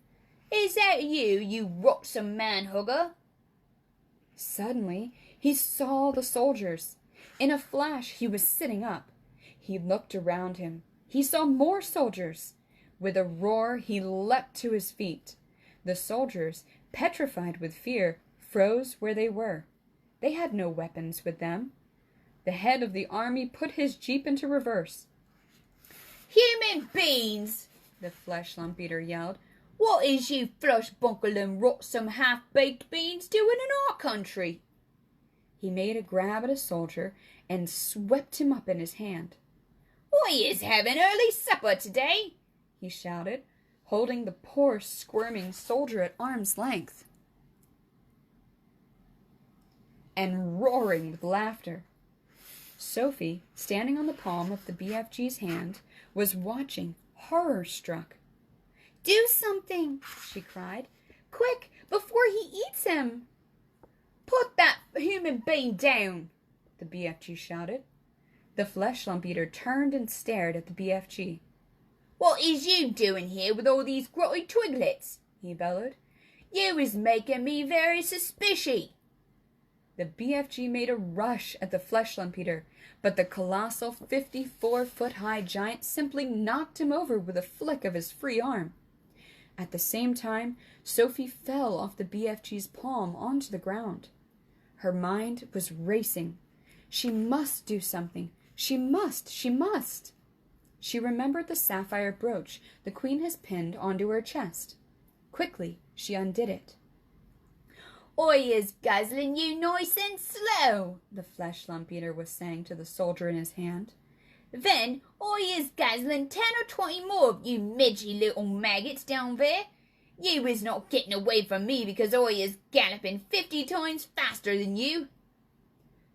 "Is that you, you rotsome man-hugger?"
Suddenly, he saw the soldiers. In a flash, he was sitting up. He looked around him. He saw more soldiers. With a roar, he leapt to his feet. The soldiers, petrified with fear, froze where they were. They had no weapons with them. The head of the army put his jeep into reverse.
"Human beings!" the flesh lump eater yelled. "What is you flush bunkelin' rotsome half-baked beans doing in our country?"
He made a grab at a soldier and swept him up in his hand.
"Oi is having early supper today,"
he shouted, holding the poor squirming soldier at arm's length and roaring with laughter. Sophie, standing on the palm of the BFG's hand, was watching, horror-struck.
"Do something,"
she cried. "Quick, before he eats him!"
"Put that human being down,"
the BFG shouted. The flesh lump eater turned and stared at the BFG.
"What is you doing here with all these grotty twiglets?" he bellowed. "You is making me very suspicious."
The BFG made a rush at the flesh lump eater, but the colossal 54-foot-high giant simply knocked him over with a flick of his free arm. At the same time, Sophie fell off the BFG's palm onto the ground. Her mind was racing. She must do something. She must! She remembered the sapphire brooch the queen has pinned onto her chest. Quickly, she undid it.
"Oi is guzzling you nice and slow," the flesh lump eater was saying to the soldier in his hand. "Then oi is guzzling 10 or 20 more of you midgy little maggots down there. You is not getting away from me because oi is galloping 50 times faster than you."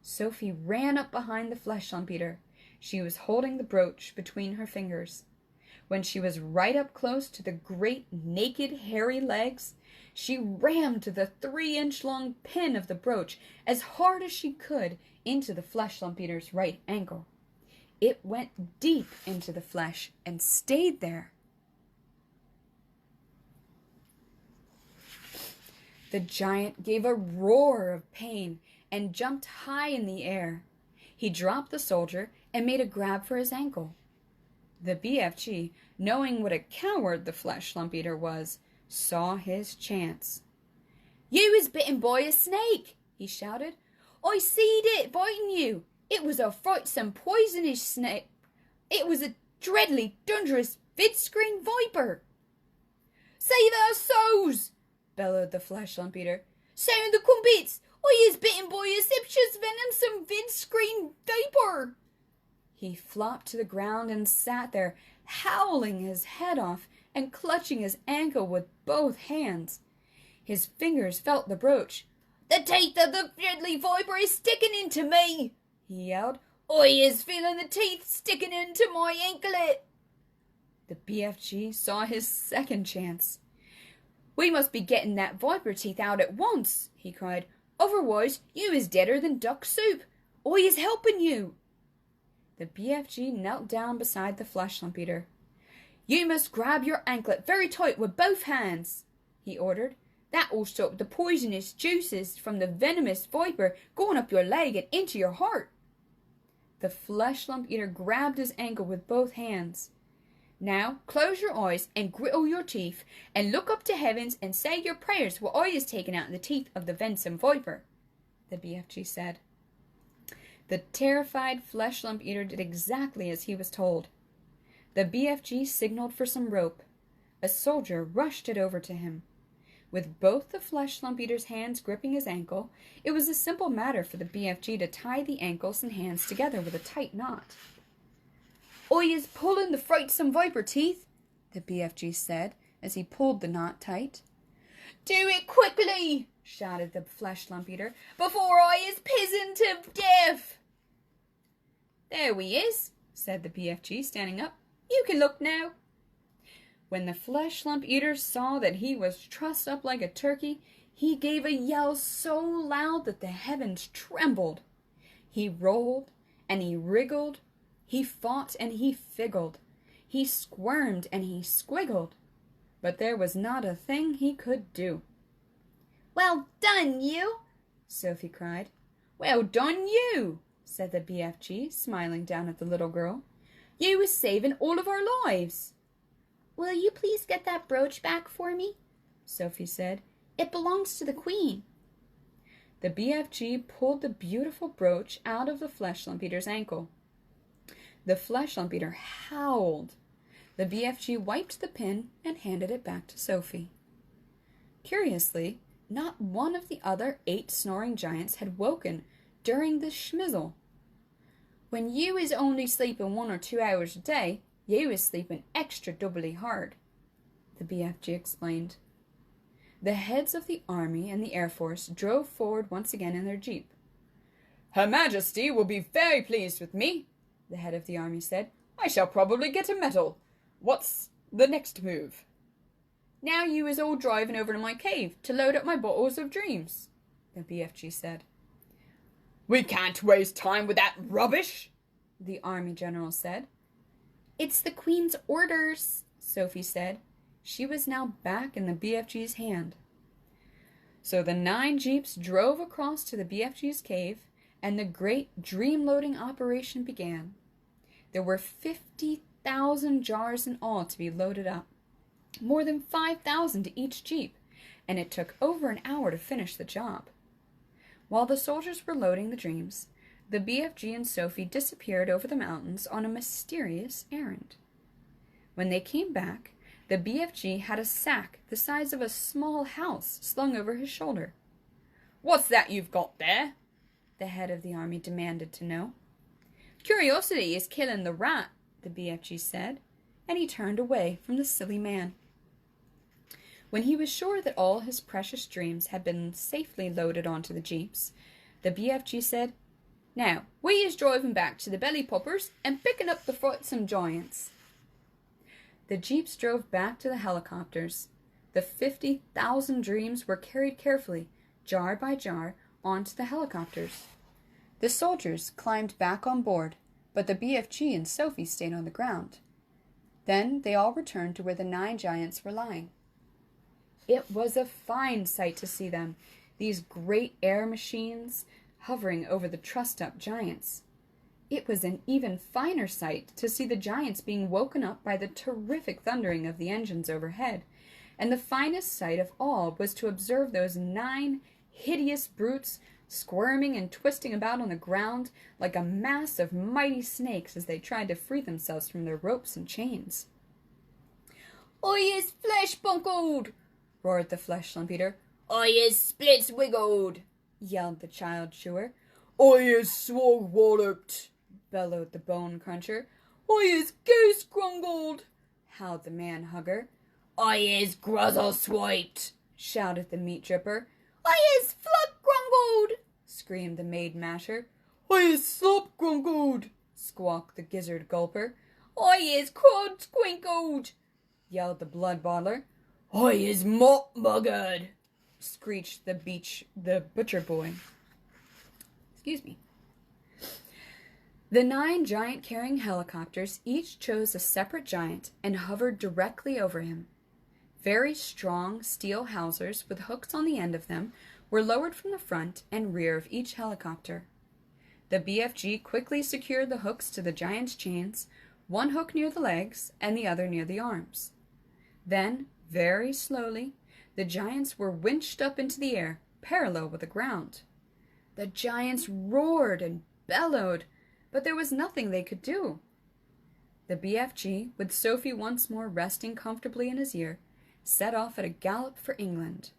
Sophie ran up behind the flesh lump eater. She was holding the brooch between her fingers. When she was right up close to the great, naked, hairy legs, she rammed the 3-inch-long pin of the brooch as hard as she could into the flesh lump eater's right ankle. It went deep into the flesh and stayed there. The giant gave a roar of pain and jumped high in the air. He dropped the soldier and made a grab for his ankle. The BFG, knowing what a coward the flesh lump eater was, saw his chance.
"You is bitten by a snake," he shouted. "I seed it biting you. It was a frightsome poisonous snake. It was a dreadly dangerous vid-screen viper." "Save our souls!" bellowed the flesh lump eater. "Sound the crumpets! I is bitten by a siptious venomsome vid-screen viper."
He flopped to the ground and sat there, howling his head off and clutching his ankle with both hands. His fingers felt the brooch.
"The teeth of the deadly viper is sticking into me,"
he yelled.
"I is feeling the teeth sticking into my anklet."
The BFG saw his second chance. "We must be getting that viper teeth out at once," he cried. "Otherwise, you is deader than duck soup. I is helping you." The BFG knelt down beside the flesh lump eater. "You must grab your anklet very tight with both hands," he ordered. "That will stop the poisonous juices from the venomous viper going up your leg and into your heart." The flesh lump eater grabbed his ankle with both hands. "Now close your eyes and grittle your teeth and look up to heavens and say your prayers while I is taking out the teeth of the venomous viper," the BFG said. The terrified flesh lump eater did exactly as he was told. The BFG signaled for some rope. A soldier rushed it over to him. With both the flesh lump eater's hands gripping his ankle, it was a simple matter for the BFG to tie the ankles and hands together with a tight knot.
I is pulling the frightsome viper teeth, the BFG said as he pulled the knot tight. Do it quickly, shouted the flesh lump eater, before I is pizzing to death. There we is, said the BFG, standing up. You can look now. When the flesh lump eater saw that he was trussed up like a turkey, he gave a yell so loud that the heavens trembled. He rolled and he wriggled, he fought and he figgled, he squirmed and he squiggled, but there was not a thing he could do.
Well done, you!
Sophie cried. Well done, you! Said the BFG, smiling down at the little girl. You was saving all of our lives.
Will you please get that brooch back for me?
Sophie said.
It belongs to the Queen.
The BFG pulled the beautiful brooch out of the flesh lump eater's ankle. The flesh lump eater howled. The BFG wiped the pin and handed it back to Sophie. Curiously, not one of the other 8 snoring giants had woken during this schmizzle. When you is only sleeping 1 or 2 hours a day, you is sleeping extra doubly hard, the BFG explained. The heads of the Army and the Air Force drove forward once again in their jeep. Her Majesty will be very pleased with me, the head of the Army said. I shall probably get a medal. What's the next move? Now you is all driving over to my cave to load up my bottles of dreams, the BFG said. We can't waste time with that rubbish, the Army General said.
It's the Queen's orders,
Sophie said. She was now back in the BFG's hand. So the 9 jeeps drove across to the BFG's cave, and the great dream-loading operation began. There were 50,000 jars in all to be loaded up, more than 5,000 to each jeep, and it took over an hour to finish the job. While the soldiers were loading the dreams, the BFG and Sophie disappeared over the mountains on a mysterious errand. When they came back, the BFG had a sack the size of a small house slung over his shoulder. What's that you've got there? The head of the army demanded to know. Curiosity is killing the rat, the BFG said, and he turned away from the silly man. When he was sure that all his precious dreams had been safely loaded onto the jeeps, the BFG said, Now, we is driving back to the belly poppers and picking up the frightsome giants. The jeeps drove back to the helicopters. The 50,000 dreams were carried carefully, jar by jar, onto the helicopters. The soldiers climbed back on board, but the BFG and Sophie stayed on the ground. Then they all returned to where the 9 giants were lying. It was a fine sight to see them, these great air machines hovering over the trussed-up giants. It was an even finer sight to see the giants being woken up by the terrific thundering of the engines overhead, and the finest sight of all was to observe those 9 hideous brutes squirming and twisting about on the ground like a mass of mighty snakes as they tried to free themselves from their ropes and chains. "I is flesh bungled!" roared the flesh lump eater. "I is splits wiggled!" yelled the child chewer. "I is swog walloped!" bellowed the bone cruncher. "I is goose grungled!" howled the man hugger. "I is gruzzle swiped!" shouted the meat dripper. "I is fluck grungled!" screamed the maid masher. "I is slop grungled!" squawked the gizzard gulper. "I is crud squinkled!" yelled the blood bottler. "I is mop muggered!" screeched the butcher boy. Excuse me. The 9 giant-carrying helicopters each chose a separate giant and hovered directly over him. Very strong steel hawsers with hooks on the end of them were lowered from the front and rear of each helicopter. The BFG quickly secured the hooks to the giant's chains, one hook near the legs and the other near the arms. Then, very slowly, the giants were winched up into the air, parallel with the ground. The giants roared and bellowed, but there was nothing they could do. The BFG, with Sophie once more resting comfortably in his ear, set off at a gallop for England.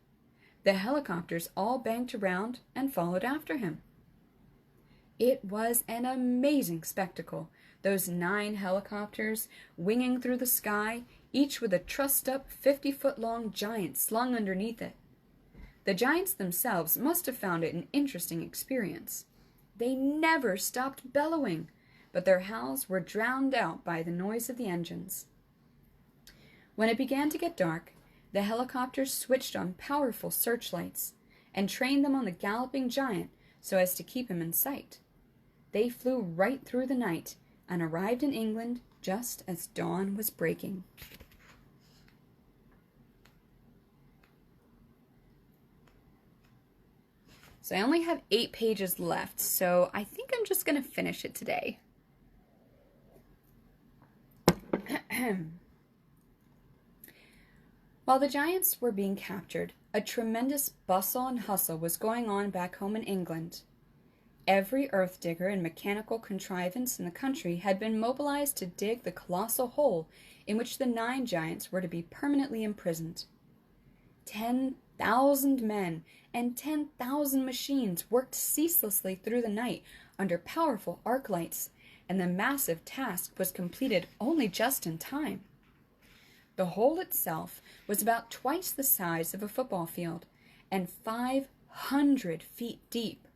The helicopters all banked around and followed after him.
It was an amazing spectacle, those 9 helicopters winging through the sky, each with a trussed-up 50-foot-long giant slung underneath it. The giants themselves must have found it an interesting experience. They never stopped bellowing, but their howls were drowned out by the noise of the engines. When it began to get dark, the helicopters switched on powerful searchlights and trained them on the galloping giant so as to keep him in sight. They flew right through the night and arrived in England just as dawn was breaking. So I only have 8 pages left, so I think I'm just going to finish it today. While the giants were being captured, a tremendous bustle and hustle was going on back home in England. Every earth digger and mechanical contrivance in the country had been mobilized to dig the colossal hole in which the 9 giants were to be permanently imprisoned. 10,000 men and 10,000 machines worked ceaselessly through the night under powerful arc lights, and the massive task was completed only just in time. The hole itself was about twice the size of a football field and 500 feet deep.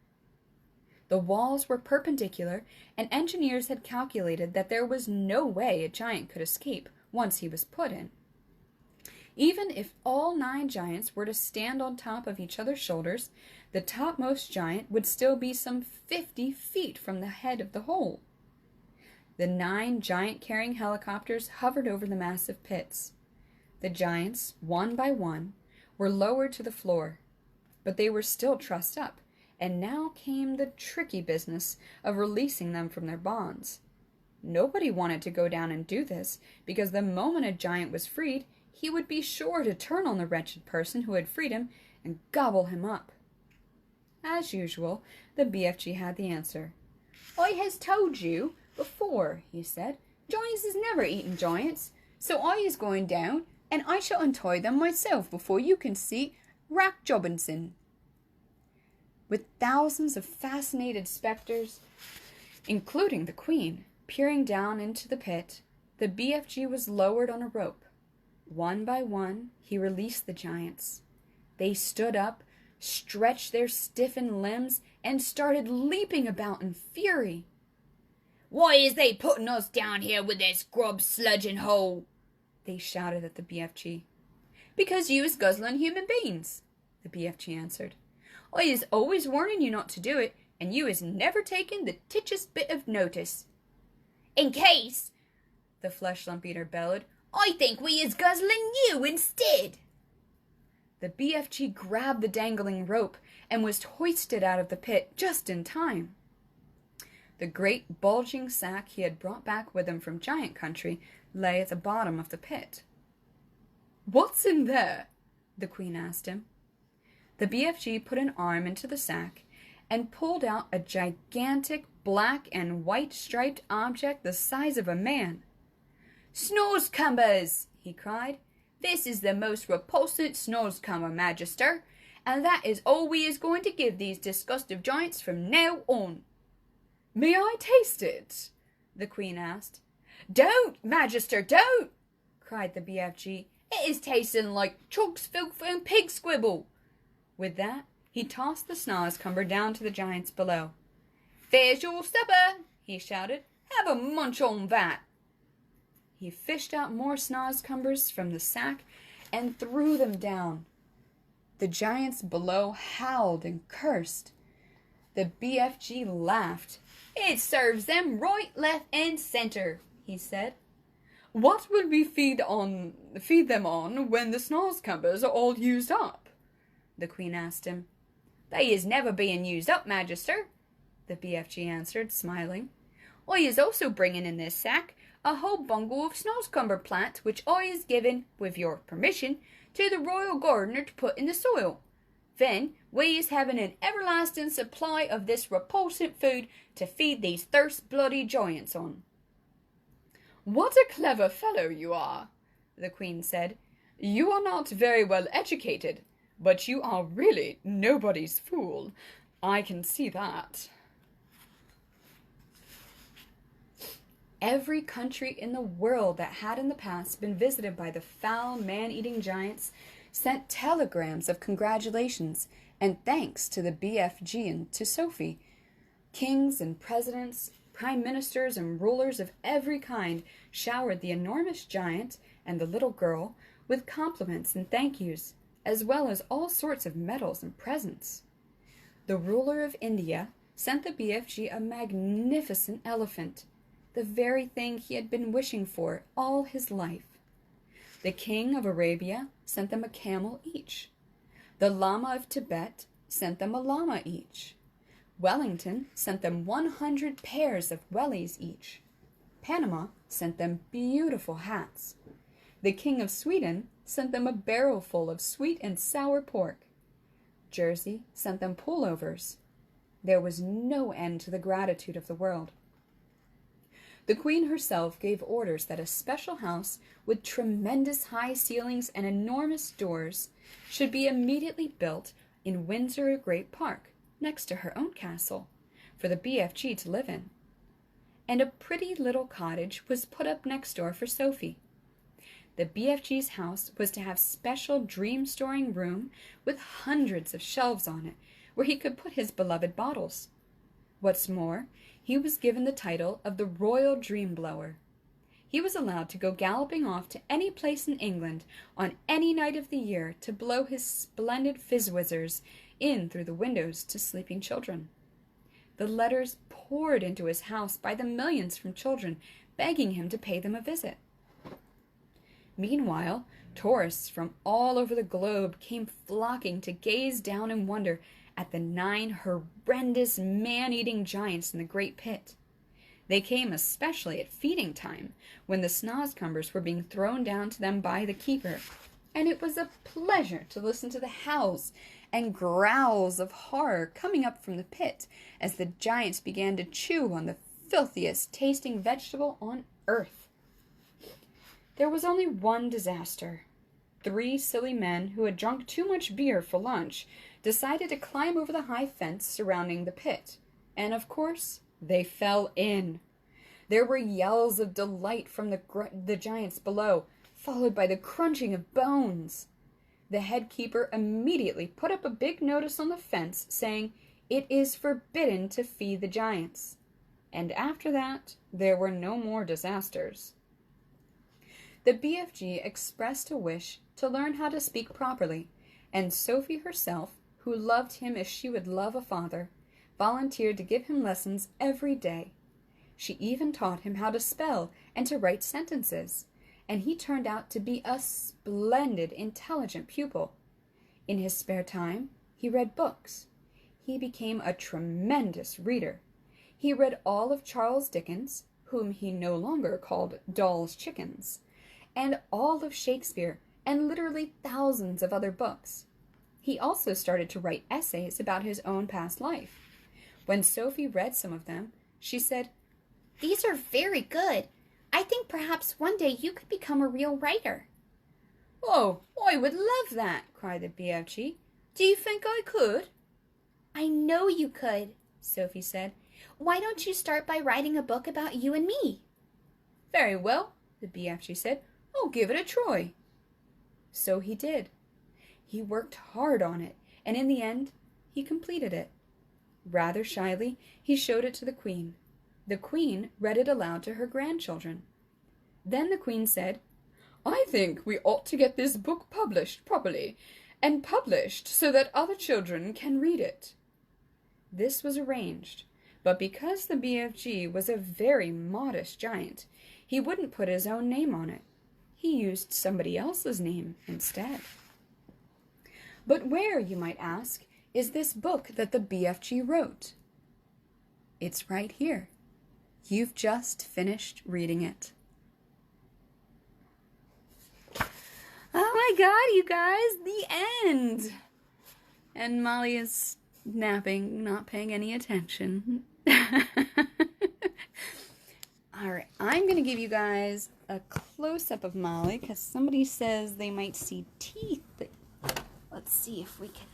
The walls were perpendicular, and engineers had calculated that there was no way a giant could escape once he was put in. Even if all 9 giants were to stand on top of each other's shoulders, the topmost giant would still be some 50 feet from the head of the hole. The 9 giant-carrying helicopters hovered over the massive pits. The giants, one by one, were lowered to the floor, but they were still trussed up, and now came the tricky business of releasing them from their bonds. Nobody wanted to go down and do this, because the moment a giant was freed, he would be sure to turn on the wretched person who had freed him and gobble him up. As usual, the BFG had the answer. "I has told you before," he said. "Giants is never eaten giants, so I is going down, and I shall untie them myself before you can see Rack Jobbinson." With thousands of fascinated specters, including the Queen, peering down into the pit, the BFG was lowered on a rope. One by one, he released the giants. They stood up, stretched their stiffened limbs, and started leaping about in fury. "Why is they putting us down here with this grub sludging hole?" they shouted at the BFG. "Because you is guzzling human beings," the BFG answered. "I is always warning you not to do it, and you is never taking the titchest bit of notice." "In case," the flesh lump eater bellowed, "I think we is guzzling you instead." The BFG grabbed the dangling rope and was hoisted out of the pit just in time. The great bulging sack he had brought back with him from Giant Country lay at the bottom of the pit. "What's in there?" the Queen asked him. The BFG put an arm into the sack and pulled out a gigantic black and white striped object the size of a man. "Snorescumbers!" he cried. "This is the most repulsant snorescumber, Magister, and that is all we is going to give these disgustive giants from now on." "May I taste it?" the Queen asked. "Don't, Magister, don't!" cried the BFG. "It is tasting like chalks, filth, and pig squibble." With that, he tossed the snorescumber down to the giants below. "There's your supper," he shouted. "Have a munch on that." He fished out more snorescumbers from the sack and threw them down. The giants below howled and cursed. The BFG laughed. "It serves them right, left, and center," he said. "What will we feed them on when the snorescumbers are all used up?" the Queen asked him. "They is never being used up, Magister," the BFG answered, smiling. "I is also bringing in this sack a whole bungle of snorescumber plant, which I is given, with your permission, to the royal gardener to put in the soil. Then we is having an everlasting supply of this repulsive food to feed these thirst-bloody giants on." "What a clever fellow you are," the Queen said. "You are not very well educated, but you are really nobody's fool. I can see that." Every country in the world that had in the past been visited by the foul, man-eating giants sent telegrams of congratulations and thanks to the BFG and to Sophie. Kings and presidents, prime ministers and rulers of every kind showered the enormous giant and the little girl with compliments and thank yous, as well as all sorts of medals and presents. The ruler of India sent the BFG a magnificent elephant, the very thing he had been wishing for all his life. The king of Arabia sent them a camel each. The Lama of Tibet sent them a llama each. Wellington sent them 100 pairs of wellies each. Panama sent them beautiful hats. The king of Sweden sent them a barrel full of sweet and sour pork. Jersey sent them pullovers. There was no end to the gratitude of the world. The queen herself gave orders that a special house with tremendous high ceilings and enormous doors should be immediately built in Windsor Great Park, next to her own castle, for the BFG to live in. And a pretty little cottage was put up next door for Sophie. The BFG's house was to have special dream-storing room with hundreds of shelves on it, where he could put his beloved bottles. What's more, he was given the title of the Royal Dream Blower. He was allowed to go galloping off to any place in England on any night of the year to blow his splendid fizz-whizzers in through the windows to sleeping children. The letters poured into his house by the millions from children, begging him to pay them a visit. Meanwhile, tourists from all over the globe came flocking to gaze down in wonder at the 9 horrendous man-eating giants in the great pit. They came especially at feeding time, when the snozzcumbers were being thrown down to them by the keeper, and it was a pleasure to listen to the howls and growls of horror coming up from the pit as the giants began to chew on the filthiest tasting vegetable on earth. There was only one disaster. 3 silly men who had drunk too much beer for lunch decided to climb over the high fence surrounding the pit, and of course, they fell in. There were yells of delight from the giants below, followed by the crunching of bones. The head keeper immediately put up a big notice on the fence saying, "It is forbidden to feed the giants." And after that, there were no more disasters. The BFG expressed a wish to learn how to speak properly, and Sophie herself, who loved him as she would love a father, volunteered to give him lessons every day. She even taught him how to spell and to write sentences, and he turned out to be a splendid, intelligent pupil. In his spare time, he read books. He became a tremendous reader. He read all of Charles Dickens, whom he no longer called Dahl's chickens, and all of Shakespeare, and literally thousands of other books. He also started to write essays about his own past life. When Sophie read some of them, she said,
"These are very good. I think perhaps one day you could become a real writer."
"Oh, I would love that," cried the BFG. "Do you think I could?"
"I know you could," Sophie said. "Why don't you start by writing a book about you and me?"
"Very well," the BFG said. "I'll give it a try." So he did. He worked hard on it, and in the end, he completed it. Rather shyly, he showed it to the Queen. The Queen read it aloud to her grandchildren. Then the Queen said, "I think we ought to get this book published properly, and published so that other children can read it." This was arranged, but because the BFG was a very modest giant, he wouldn't put his own name on it. He used somebody else's name instead. But where, you might ask, is this book that the BFG wrote? It's right here. You've just finished reading it. Oh my God, you guys, the end! And Molly is napping, not paying any attention. Alright, I'm going to give you guys a close-up of Molly, because somebody says they might see teeth. Let's see if we can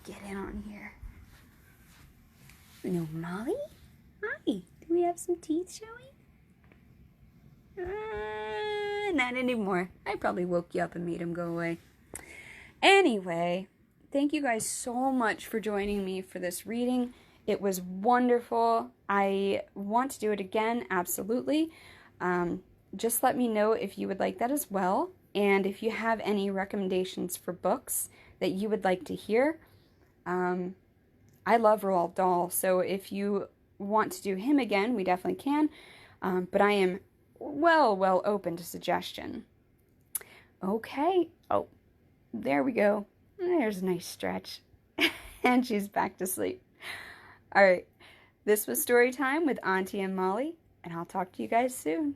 get in on here. No, Molly? Hi, do we have some teeth showing? Not anymore. I probably woke you up and made him go away. Anyway, thank you guys so much for joining me for this reading. It was wonderful. I want to do it again, absolutely. Just let me know if you would like that as well. And if you have any recommendations for books that you would like to hear. I love Roald Dahl, so if you want to do him again, we definitely can. But I am well open to suggestion. Okay. Oh, there we go. There's a nice stretch. And she's back to sleep. All right. This was Storytime with Auntie and Molly, and I'll talk to you guys soon.